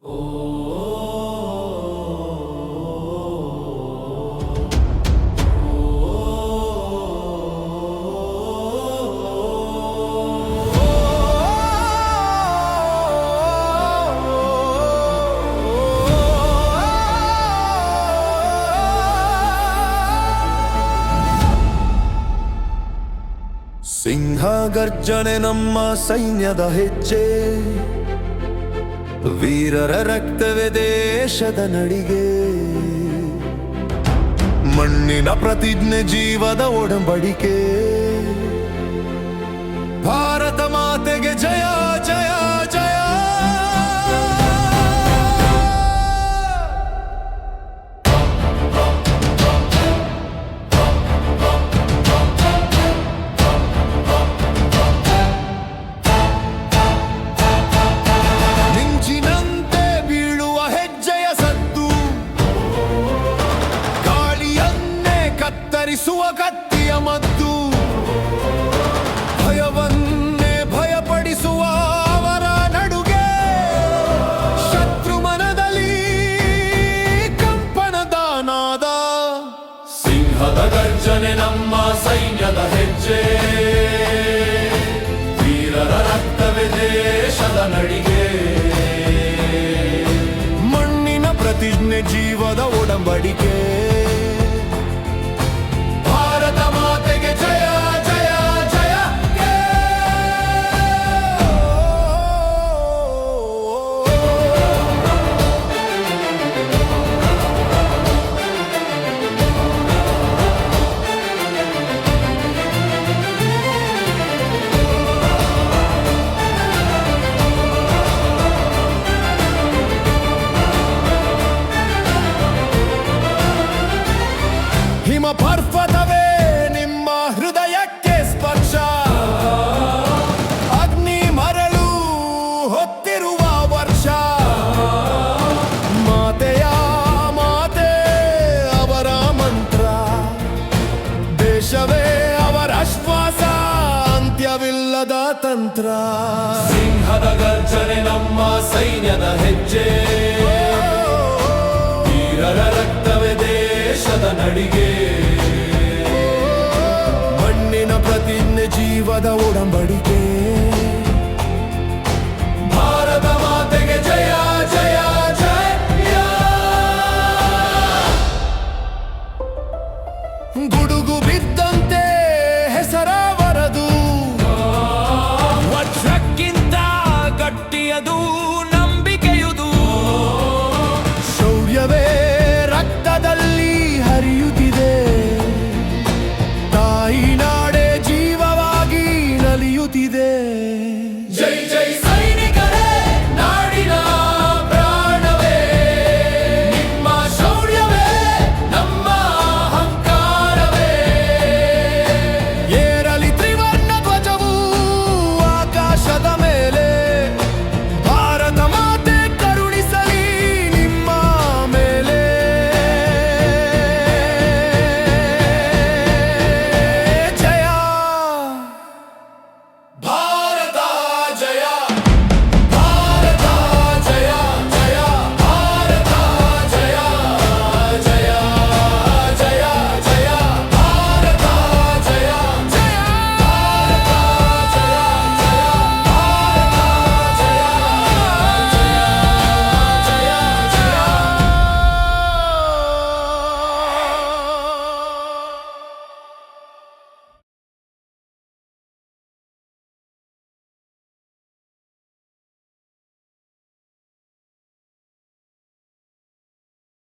ಸಿಂಹ ಗರ್ಜನೆ ನಮ್ಮ ಸೈನ್ಯದ ಹೆಜ್ಜೆ, ವೀರರ ರಕ್ತವೇ ದೇಶದ ನಡಿಗೆ. ಮಣ್ಣಿನ ಪ್ರತಿಜ್ಞೆ ಜೀವದ ಒಡಂಬಡಿಕೆ. ಭಾರತ ಮಾತೆಗೆ ಜಯ ಜಯ ಜಯ. ಕತ್ತಿಯ ಮದ್ದು ಭಯವನ್ನೇ ಭಯಪಡಿಸುವ ಅವರ ನಡುಗೆ. ಶತ್ರು ಮನದಲ್ಲಿ ಕಂಪನದ ನಾದ. ಸಿಂಹದ ಗರ್ಜನೆ ನಮ್ಮ ಸೈನ್ಯದ ಹೆಜ್ಜೆ, ವೀರರ ರಕ್ತವೇ ದೇಶದ ನಡಿಗೆ. ಮಣ್ಣಿನ ಪ್ರತಿಜ್ಞೆ ಜೀವದ ಒಡಂಬಡಿಕೆ. ಹಿಮ ಪರ್ವತವೇ ನಿಮ್ಮ ಹೃದಯಕ್ಕೆ ಸ್ಪರ್ಶ, ಅಗ್ನಿ ಮರಳು ಹೊತ್ತಿರುವ ವರ್ಷ. ಮಾತೆಯ ಮಾತೆ ಅವರ ಮಂತ್ರ, ದೇಶವೇ ಅವರ ಶ್ವಾಸ, ಅಂತ್ಯವಿಲ್ಲದ ತಂತ್ರ. ಸಿಂಹದ ಗರ್ಜನೆ ನಮ್ಮ ಸೈನ್ಯದ ಹೆಜ್ಜೆ, ವೀರರ ರಕ್ತವೇ ದೇಶದ ನಡಿಗೆ. ಮಣ್ಣಿನ ಪ್ರತಿಜ್ಞೆ ಜೀವದ ಒಡಂಬಡಿಕೆ.